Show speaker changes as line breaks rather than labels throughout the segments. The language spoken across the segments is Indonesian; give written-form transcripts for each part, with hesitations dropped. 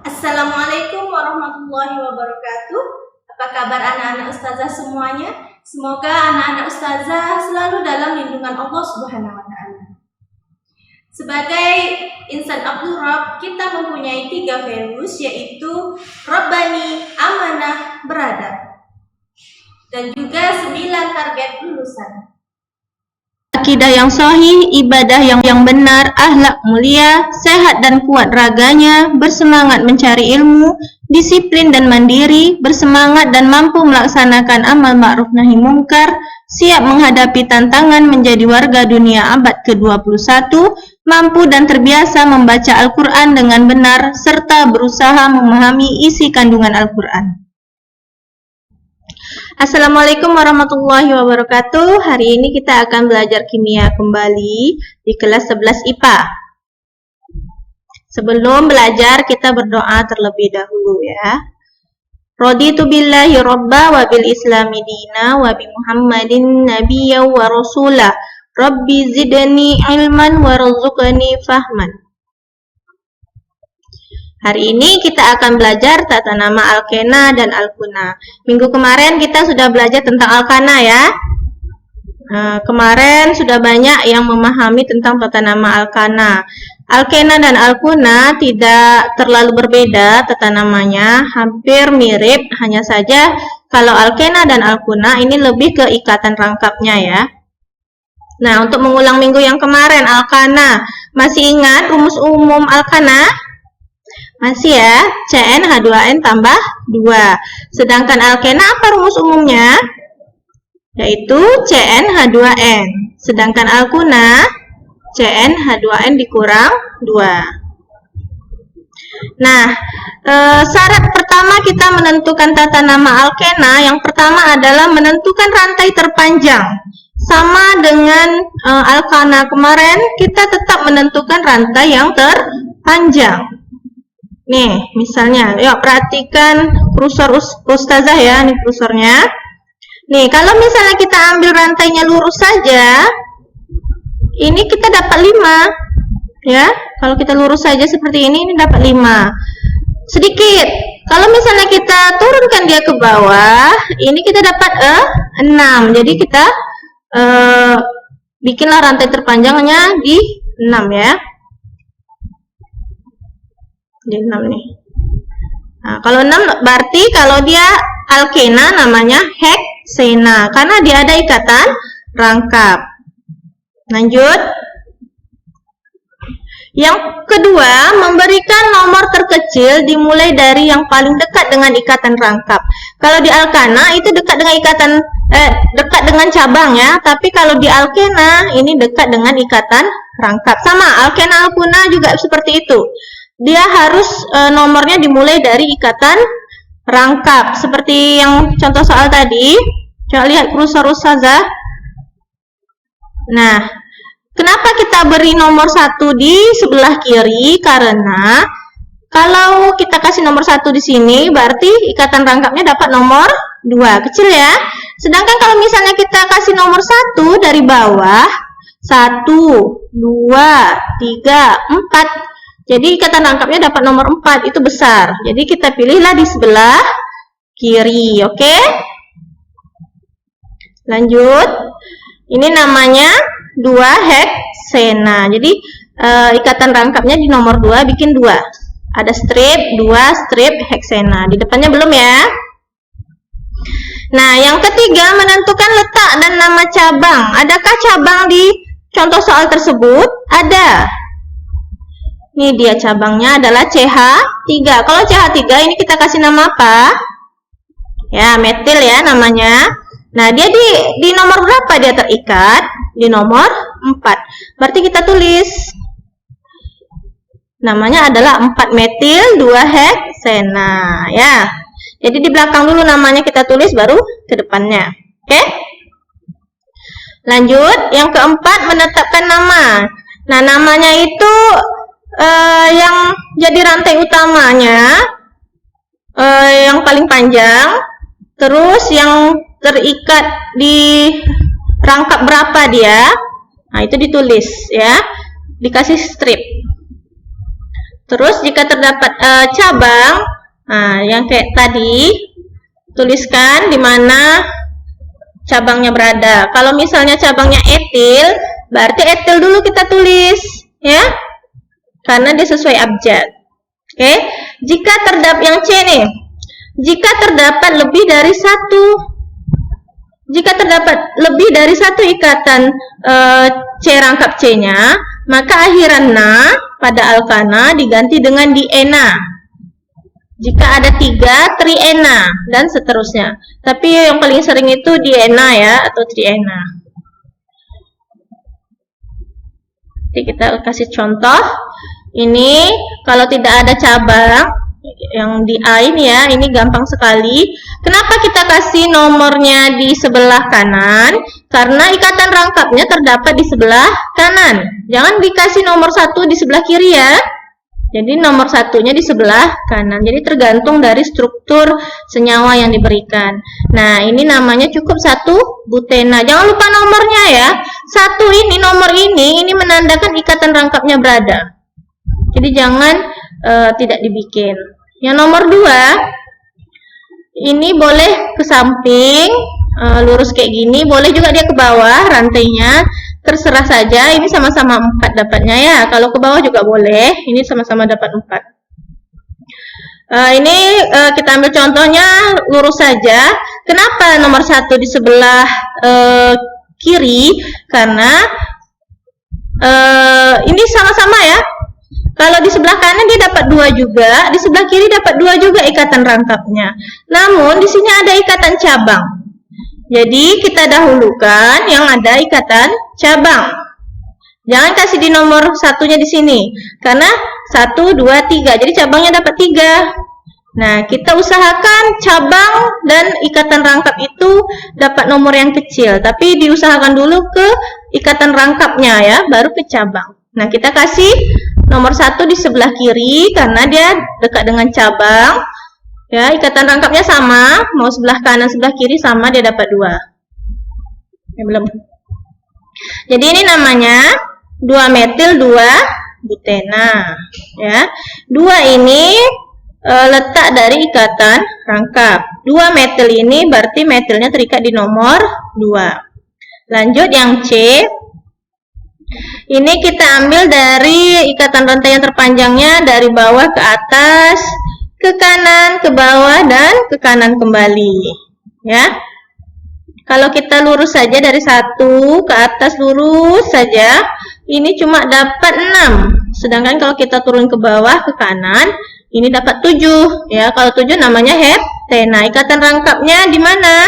Assalamualaikum warahmatullahi wabarakatuh. Apa kabar anak-anak ustazah semuanya? Semoga anak-anak ustazah selalu dalam lindungan Allah Subhanahu wa Ta'ala. Sebagai insan Abdul Rabb, kita mempunyai 3 values, yaitu Rabbani, amanah, beradab, dan juga 9 target lulusan. Akidah yang sahih, ibadah yang benar, akhlak mulia, sehat dan kuat raganya, bersemangat mencari ilmu, disiplin dan mandiri, bersemangat dan mampu melaksanakan amal ma'ruf nahi mungkar, siap menghadapi tantangan menjadi warga dunia abad ke-21, mampu dan terbiasa membaca Al-Quran dengan benar, serta berusaha memahami isi kandungan Al-Quran. Assalamualaikum warahmatullahi wabarakatuh. Hari ini kita akan belajar kimia kembali di kelas 11 IPA. Sebelum belajar, kita berdoa terlebih dahulu ya. Raditu billahi robba wa bil islami dina wa bi muhammadin nabiyya wa rasulah. Rabbi zidni ilman warzuqni fahman. Hari ini kita akan belajar tata nama alkena dan alkuna. Minggu kemarin kita sudah belajar tentang alkana ya. Kemarin sudah banyak yang memahami tentang tata nama alkana. Alkena dan alkuna tidak terlalu berbeda tata namanya, hampir mirip, hanya saja kalau alkena dan alkuna ini lebih ke ikatan rangkapnya ya. Nah, untuk mengulang minggu yang kemarin, alkana, masih ingat rumus umum alkana? Masih ya, CnH2n tambah 2. Sedangkan alkena apa rumus umumnya? Yaitu CnH2n. Sedangkan alkuna, CnH2n dikurang 2. Nah, syarat pertama kita menentukan tata nama alkena, yang pertama adalah menentukan rantai terpanjang. Sama dengan alkana kemarin, kita tetap menentukan rantai yang terpanjang. Nih, misalnya, yuk perhatikan kursor ustazah ya, ini kursornya. Nih, kalau misalnya kita ambil rantainya lurus saja, ini kita dapat 5. Ya, kalau kita lurus saja seperti ini dapat 5. Sedikit. Kalau misalnya kita turunkan dia ke bawah, ini kita dapat 6. Jadi kita bikinlah rantai terpanjangnya di 6 ya. Di 6 nih. Nah, kalau 6 berarti kalau dia alkena namanya heksena karena dia ada ikatan rangkap. Lanjut. Yang kedua, memberikan nomor terkecil dimulai dari yang paling dekat dengan ikatan rangkap. Kalau di alkana itu dekat dengan dekat dengan cabang ya, tapi kalau di alkena ini dekat dengan ikatan rangkap. Sama, alkena alkuna juga seperti itu. Dia harus nomornya dimulai dari ikatan rangkap. Seperti yang contoh soal tadi. Coba lihat kursor ustazah. Nah, kenapa kita beri nomor 1 di sebelah kiri? Karena kalau kita kasih nomor 1 di sini, berarti ikatan rangkapnya dapat nomor 2. Kecil ya. Sedangkan kalau misalnya kita kasih nomor 1 dari bawah, 1, 2, 3, 4. Jadi ikatan rangkapnya dapat nomor 4, itu besar. Jadi kita pilihlah di sebelah kiri, oke? Lanjut. Ini namanya 2 heksena. Jadi ikatan rangkapnya di nomor 2 bikin 2. Ada strip, 2 strip heksena. Di depannya belum ya? Nah, yang ketiga menentukan letak dan nama cabang. Adakah cabang di contoh soal tersebut? Ada. Ini dia cabangnya adalah CH3. Kalau CH3 ini kita kasih nama apa? Ya, metil ya namanya. Nah, dia di nomor berapa dia terikat? Di nomor 4. Berarti kita tulis namanya adalah 4 metil 2 heksena ya. Jadi di belakang dulu namanya kita tulis baru ke depannya. Oke? Lanjut, yang keempat menetapkan nama. Nah, namanya itu yang jadi rantai utamanya yang paling panjang, terus yang terikat di rangkap berapa dia,
Nah, itu ditulis ya, dikasih strip. Terus jika terdapat cabang, nah yang kayak tadi, tuliskan di mana cabangnya berada. Kalau misalnya cabangnya etil, berarti etil dulu kita tulis ya, karena dia sesuai abjad. Oke, jika terdapat yang C nih, jika terdapat lebih dari satu ikatan C rangkap C-nya, maka akhiran na pada alkana diganti dengan diena. Jika ada 3, triena, dan seterusnya. Tapi yang paling sering itu diena ya, atau triena. Jadi kita kasih contoh. Ini kalau tidak ada cabang, yang di A ini ya, ini gampang sekali. Kenapa kita kasih nomornya di sebelah kanan? Karena ikatan rangkapnya terdapat di sebelah kanan. Jangan dikasih nomor 1 di sebelah kiri ya. Jadi nomor 1-nya di sebelah kanan. Jadi tergantung dari struktur senyawa yang diberikan. Nah, ini namanya cukup 1 butena. Jangan lupa nomornya ya. 1 ini, nomor ini menandakan ikatan rangkapnya berada. Jadi jangan tidak dibikin. Yang nomor 2, ini boleh ke samping, lurus kayak gini, boleh juga dia ke bawah rantainya, terserah saja. Ini sama-sama 4 dapatnya ya, kalau ke bawah juga boleh, ini sama-sama dapat 4. Ini kita ambil contohnya lurus saja. Kenapa nomor 1 di sebelah kiri? Karena ini sama-sama ya. Kalau di sebelah kanan dia dapat 2 juga, di sebelah kiri dapat 2 juga ikatan rangkapnya. Namun di sini ada ikatan cabang. Jadi kita dahulukan yang ada ikatan cabang. Jangan kasih di nomor 1-nya di sini, karena 1, 2, 3. Jadi cabangnya dapat 3. Nah, kita usahakan cabang dan ikatan rangkap itu dapat nomor yang kecil, tapi diusahakan dulu ke ikatan rangkapnya ya, baru ke cabang. Nah, kita kasih nomor 1 di sebelah kiri karena dia dekat dengan cabang. Ya, ikatan rangkapnya sama, mau sebelah kanan sebelah kiri sama, dia dapat 2. Belum. Jadi ini namanya 2 metil 2 butena. Ya. 2 ini letak dari ikatan rangkap. 2 metil ini berarti metilnya terikat di nomor 2. Lanjut yang C. Ini kita ambil dari ikatan rantai yang terpanjangnya dari bawah ke atas, ke kanan, ke bawah, dan ke kanan kembali. Ya. Kalau kita lurus saja dari 1 ke atas lurus saja, ini cuma dapat 6. Sedangkan kalau kita turun ke bawah ke kanan, ini dapat 7. Ya, kalau 7 namanya heptena. Ikatan rangkapnya di mana?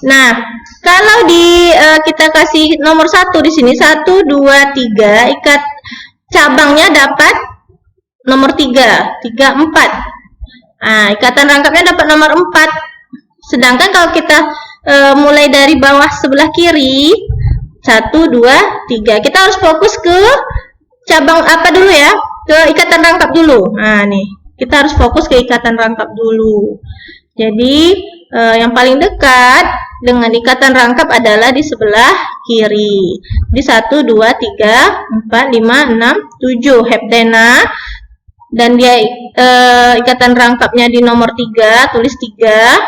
Nah, kalau kita kasih nomor 1 di sini 1, 2, 3, ikat cabangnya dapat nomor 3, 4. Nah, ikatan rangkapnya dapat nomor 4. Sedangkan kalau kita mulai dari bawah sebelah kiri 1, 2, 3, kita harus fokus ke cabang apa dulu ya? Ke ikatan rangkap dulu. Nah, nih, kita harus fokus ke ikatan rangkap dulu. Jadi, yang paling dekat dengan ikatan rangkap adalah di sebelah kiri. Di 1, 2, 3, 4, 5, 6, 7 heptena. Dan dia ikatan rangkapnya di nomor 3, tulis 3.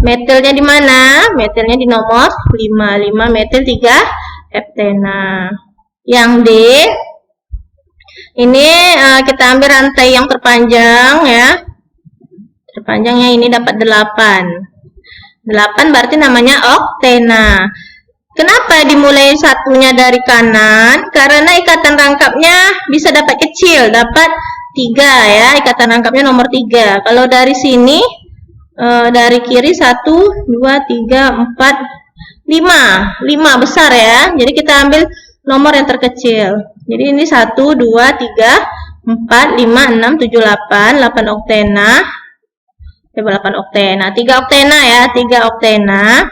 Metilnya di mana? Metilnya di nomor 5. 5 metil 3 heptena. Yang D, ini kita ambil rantai yang terpanjang ya. Terpanjangnya ini dapat 8. 8 berarti namanya oktena. Kenapa dimulai satunya dari kanan? Karena ikatan rangkapnya bisa dapat kecil, dapat 3 ya. Ikatan rangkapnya nomor 3. Kalau dari sini dari kiri 1, 2, 3, 4, 5. 5 besar ya. Jadi kita ambil nomor yang terkecil. Jadi ini 1, 2, 3, 4, 5, 6, 7, 8. 8 oktena. 8 oktena. 3 oktena ya. 3 oktena.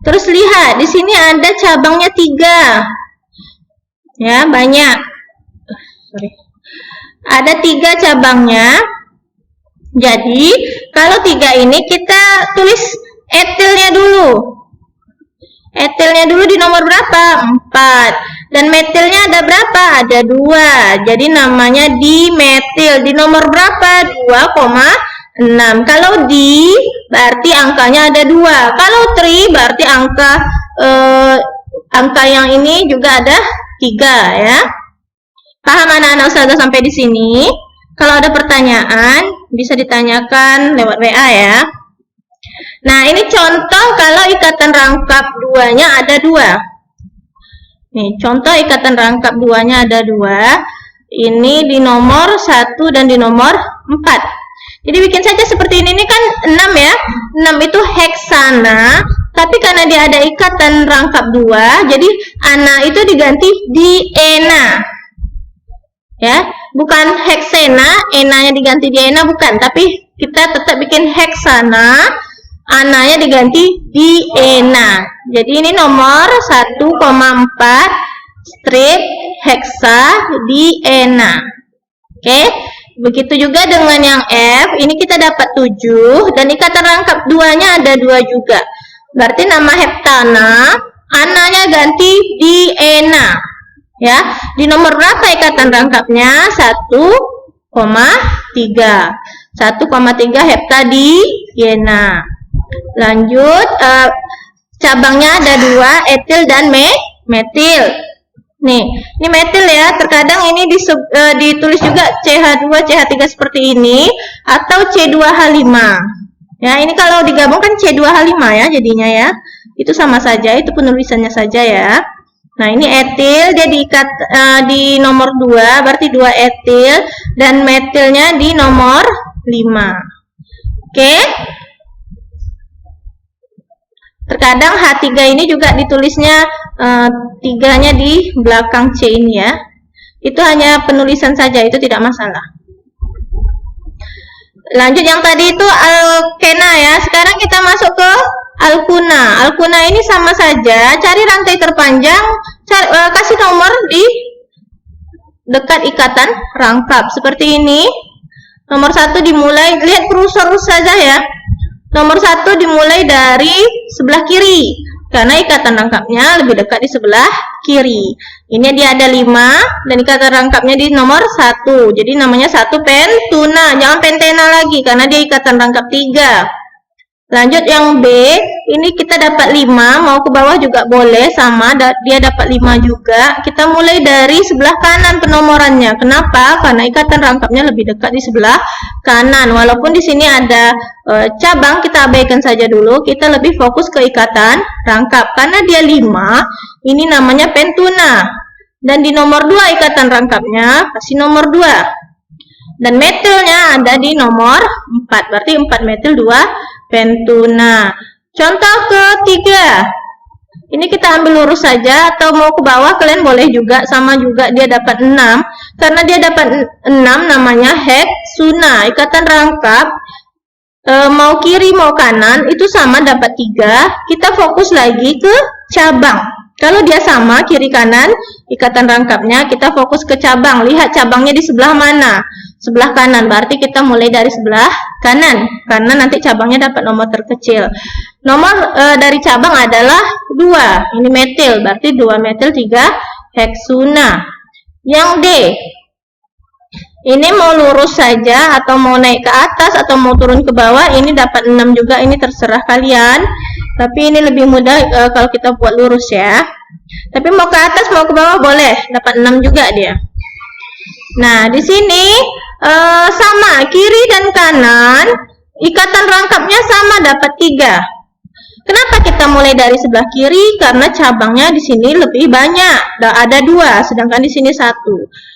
Terus lihat, di sini ada cabangnya 3. Ya, banyak. Ada 3 cabangnya. Jadi, kalau 3 ini kita tulis etilnya dulu. Etilnya dulu di nomor berapa? 4. Dan metilnya ada berapa? Ada 2. Jadi namanya dimetil. Di nomor berapa? 2,6. Kalau di berarti angkanya ada 2. Kalau tri berarti angka yang ini juga ada 3 ya. Paham anak-anak ustazah sampai di sini? Kalau ada pertanyaan bisa ditanyakan lewat WA ya. Nah, ini contoh kalau ikatan rangkap duanya ada 2. Nih, contoh ikatan rangkap duanya ada 2. Ini di nomor 1 dan di nomor 4. Jadi bikin saja seperti ini kan 6 ya. 6 itu heksana, tapi karena dia ada ikatan rangkap 2, jadi ana itu diganti di ena. Ya, bukan heksena, enanya diganti di ena bukan, tapi kita tetap bikin heksana. Ananya diganti di ena. Jadi ini nomor 1,4 strip heksa di ena. Oke. Begitu juga dengan yang F. Ini kita dapat 7 dan ikatan rangkap duanya ada 2 juga. Berarti nama heptana, ananya ganti di ena. Ya. Di nomor berapa ikatan rangkapnya? 1,3. 1,3 hepta di ena. Lanjut, cabangnya ada 2, etil dan metil. Nih, ini metil ya. Terkadang ini ditulis juga CH2, CH3 seperti ini atau C2H5. Ya, ini kalau digabung kan C2H5 ya jadinya ya. Itu sama saja, itu penulisannya saja ya. Nah, ini etil dia diikat di nomor 2, berarti 2 etil dan metilnya di nomor 5. Oke? Terkadang H3 ini juga ditulisnya 3-nya di belakang C ini ya. Itu hanya penulisan saja, itu tidak masalah. Lanjut yang tadi itu alkena ya. Sekarang kita masuk ke alkuna. Alkuna ini sama saja, cari rantai terpanjang, kasih nomor di dekat ikatan rangkap. Seperti ini. Nomor 1 dimulai, lihat kursor saja ya. Nomor 1 dimulai dari sebelah kiri, karena ikatan rangkapnya lebih dekat di sebelah kiri. Ini dia ada 5, dan ikatan rangkapnya di nomor 1. Jadi namanya 1 pentuna, jangan pentena lagi, karena dia ikatan rangkap 3. Lanjut yang B, ini kita dapat 5, mau ke bawah juga boleh, sama, dia dapat 5 juga. Kita mulai dari sebelah kanan penomorannya. Kenapa? Karena ikatan rangkapnya lebih dekat di sebelah kanan. Walaupun di sini ada cabang, kita abaikan saja dulu. Kita lebih fokus ke ikatan rangkap. Karena dia 5, ini namanya pentuna. Dan di nomor 2 ikatan rangkapnya, kasih nomor 2. Dan metilnya ada di nomor 4. Berarti 4 metil 2 pentuna. Contoh ketiga. Ini kita ambil lurus saja atau mau ke bawah kalian boleh juga, sama juga dia dapat 6. Karena dia dapat 6 namanya heksuna. Ikatan rangkap mau kiri mau kanan itu sama dapat 3. Kita fokus lagi ke cabang. Kalau dia sama kiri kanan ikatan rangkapnya, kita fokus ke cabang. Lihat cabangnya di sebelah mana? Sebelah kanan, berarti kita mulai dari sebelah kanan karena nanti cabangnya dapat nomor terkecil. Nomor dari cabang adalah 2. Ini metil, berarti 2 metil 3 heksuna. Yang D, ini mau lurus saja atau mau naik ke atas atau mau turun ke bawah, ini dapat 6 juga, ini terserah kalian. Tapi ini lebih mudah kalau kita buat lurus ya. Tapi mau ke atas mau ke bawah boleh, dapat 6 juga dia. Nah, di sini sama kiri dan kanan ikatan rangkapnya sama dapat 3. Kenapa kita mulai dari sebelah kiri? Karena cabangnya di sini lebih banyak, ada 2, sedangkan di sini 1.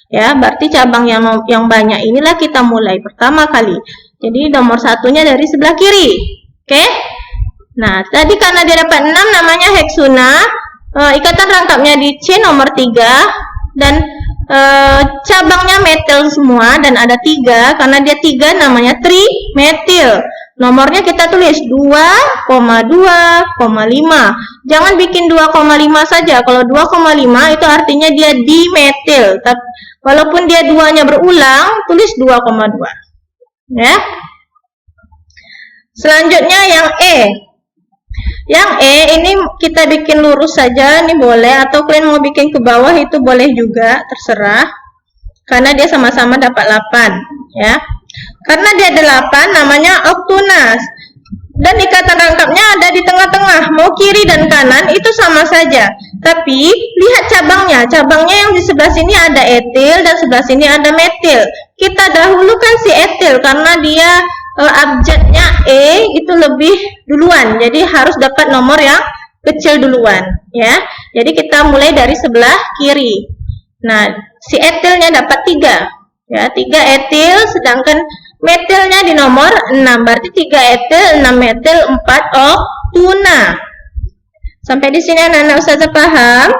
Ya, berarti cabang yang banyak inilah kita mulai pertama kali. Jadi nomor 1-nya dari sebelah kiri. Oke? Nah, tadi karena dia dapat 6 namanya heksuna. Ikatan rangkapnya di C nomor 3 dan cabangnya metil semua dan ada 3, karena dia 3 namanya trimetil. Nomornya kita tulis 2,2,5. Jangan bikin 2,5 saja. Kalau 2,5 itu artinya dia dimetil. Walaupun dia 2-nya berulang, tulis 2,2. Ya. Selanjutnya yang E. Yang E ini kita bikin lurus saja, ini boleh, atau kalian mau bikin ke bawah itu boleh juga, terserah. Karena dia sama-sama dapat 8, ya. Karena dia 8 namanya obtunas. Dan ikatan rangkapnya ada di tengah-tengah, mau kiri dan kanan itu sama saja. Tapi lihat cabangnya, cabangnya yang di sebelah sini ada etil dan sebelah sini ada metil. Kita dahulukan si etil karena dia abjadnya E itu lebih duluan, jadi harus dapat nomor yang kecil duluan, ya. Jadi kita mulai dari sebelah kiri. Nah, si etilnya dapat 3, ya, 3 etil, sedangkan metilnya di nomor 6, berarti 3 etil, 6 metil, 4 oktuna. Sampai di sini anak-anak ustazah paham?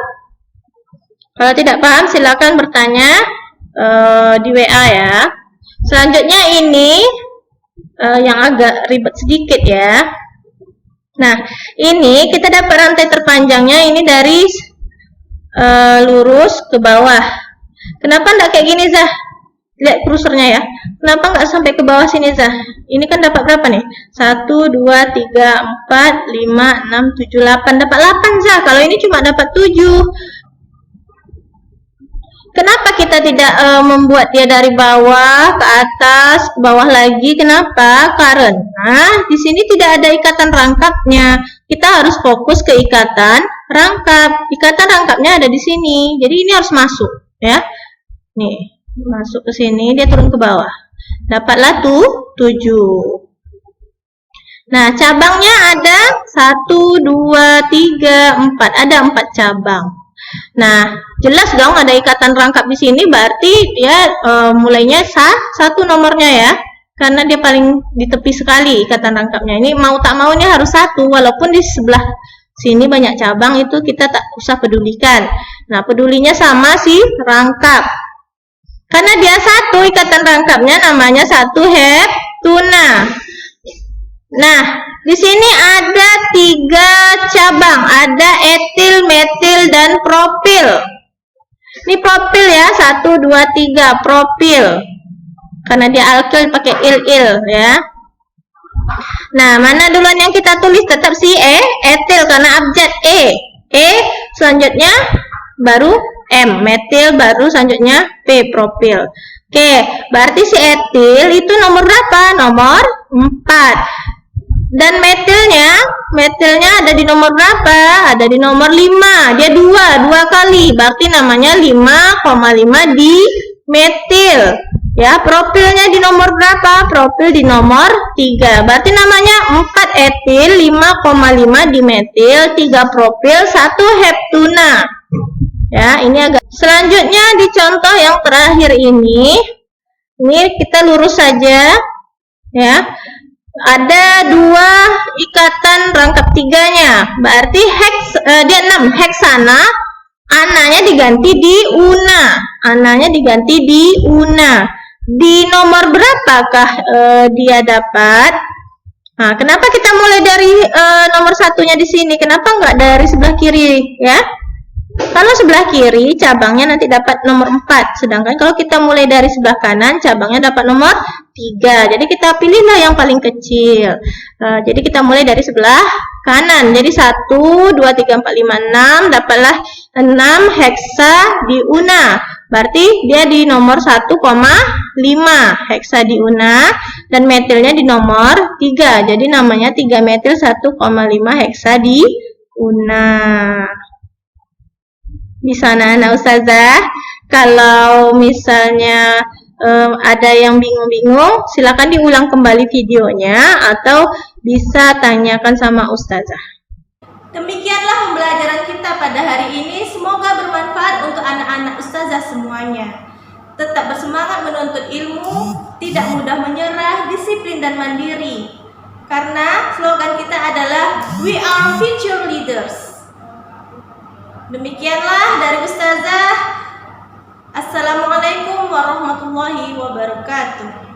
Kalau tidak paham silakan bertanya di WA ya. Selanjutnya ini yang agak ribet sedikit ya. Nah, ini kita dapat rantai terpanjangnya ini dari lurus ke bawah. Kenapa enggak kayak gini, Zah? Lihat kursornya ya. Kenapa enggak sampai ke bawah sini, Zah? Ini kan dapat berapa nih? 1, 2, 3, 4, 5, 6, 7, 8. Dapat 8, Zah. Kalau ini cuma dapat 7. Kenapa kita tidak membuat dia dari bawah ke atas, ke bawah lagi? Kenapa? Karena di sini tidak ada ikatan rangkapnya. Kita harus fokus ke ikatan rangkap. Ikatan rangkapnya ada di sini. Jadi ini harus masuk, ya. Nih, masuk ke sini, dia turun ke bawah. Dapatlah 7. Nah, cabangnya ada 1, 2, 3, 4. Ada 4 cabang. Nah, jelas dong ada ikatan rangkap di sini, berarti dia mulainya satu nomornya ya, karena dia paling di tepi sekali ikatan rangkapnya. Ini mau tak mau ini harus 1, walaupun di sebelah sini banyak cabang itu kita tak usah pedulikan. Nah, pedulinya sama si rangkap, karena dia 1 ikatan rangkapnya namanya 1 heptuna. Nah, di sini ada 3 cabang, ada etil, metil, dan propil. Ini propil ya, 1, 2, 3, propil. Karena dia alkil pakai il ya. Nah, mana duluan yang kita tulis? Tetap si etil karena abjad E. Selanjutnya baru M, metil, baru selanjutnya P, propil. Oke, berarti si etil itu nomor berapa? Nomor 4. Dan metilnya ada di nomor berapa? Ada di nomor 5. Dia 2 kali. Berarti namanya 5,5 di metil. Ya, propilnya di nomor berapa? Propil di nomor 3. Berarti namanya 4 etil, 5,5 di metil, 3 propil, 1 heptuna. Ya, ini agak. Selanjutnya di contoh yang terakhir ini kita lurus saja. Ya. Ada 2 ikatan rangkap 3-nya, berarti dia 6 heksana, ananya diganti di una, Di nomor berapakah dia dapat? Nah, kenapa kita mulai dari nomor 1-nya di sini? Kenapa enggak dari sebelah kiri ya? Kalau sebelah kiri cabangnya nanti dapat nomor 4, sedangkan kalau kita mulai dari sebelah kanan cabangnya dapat nomor 3. Jadi kita pilihlah yang paling kecil. Jadi kita mulai dari sebelah kanan. Jadi 1, 2, 3, 4, 5, 6, dapatlah 6 heksa di una. Berarti dia di nomor 1,5 heksa di una dan metilnya di nomor 3. Jadi namanya 3 metil 1,5 heksa di una. Bisa anak-anak ustazah, kalau misalnya ada yang bingung-bingung, silakan diulang kembali videonya atau bisa tanyakan sama ustazah.
Demikianlah pembelajaran kita pada hari ini. Semoga bermanfaat untuk anak-anak ustazah semuanya. Tetap bersemangat menuntut ilmu, tidak mudah menyerah, disiplin dan mandiri. Karena slogan kita adalah We are future leaders. Demikianlah dari Ustazah. Assalamualaikum warahmatullahi wabarakatuh.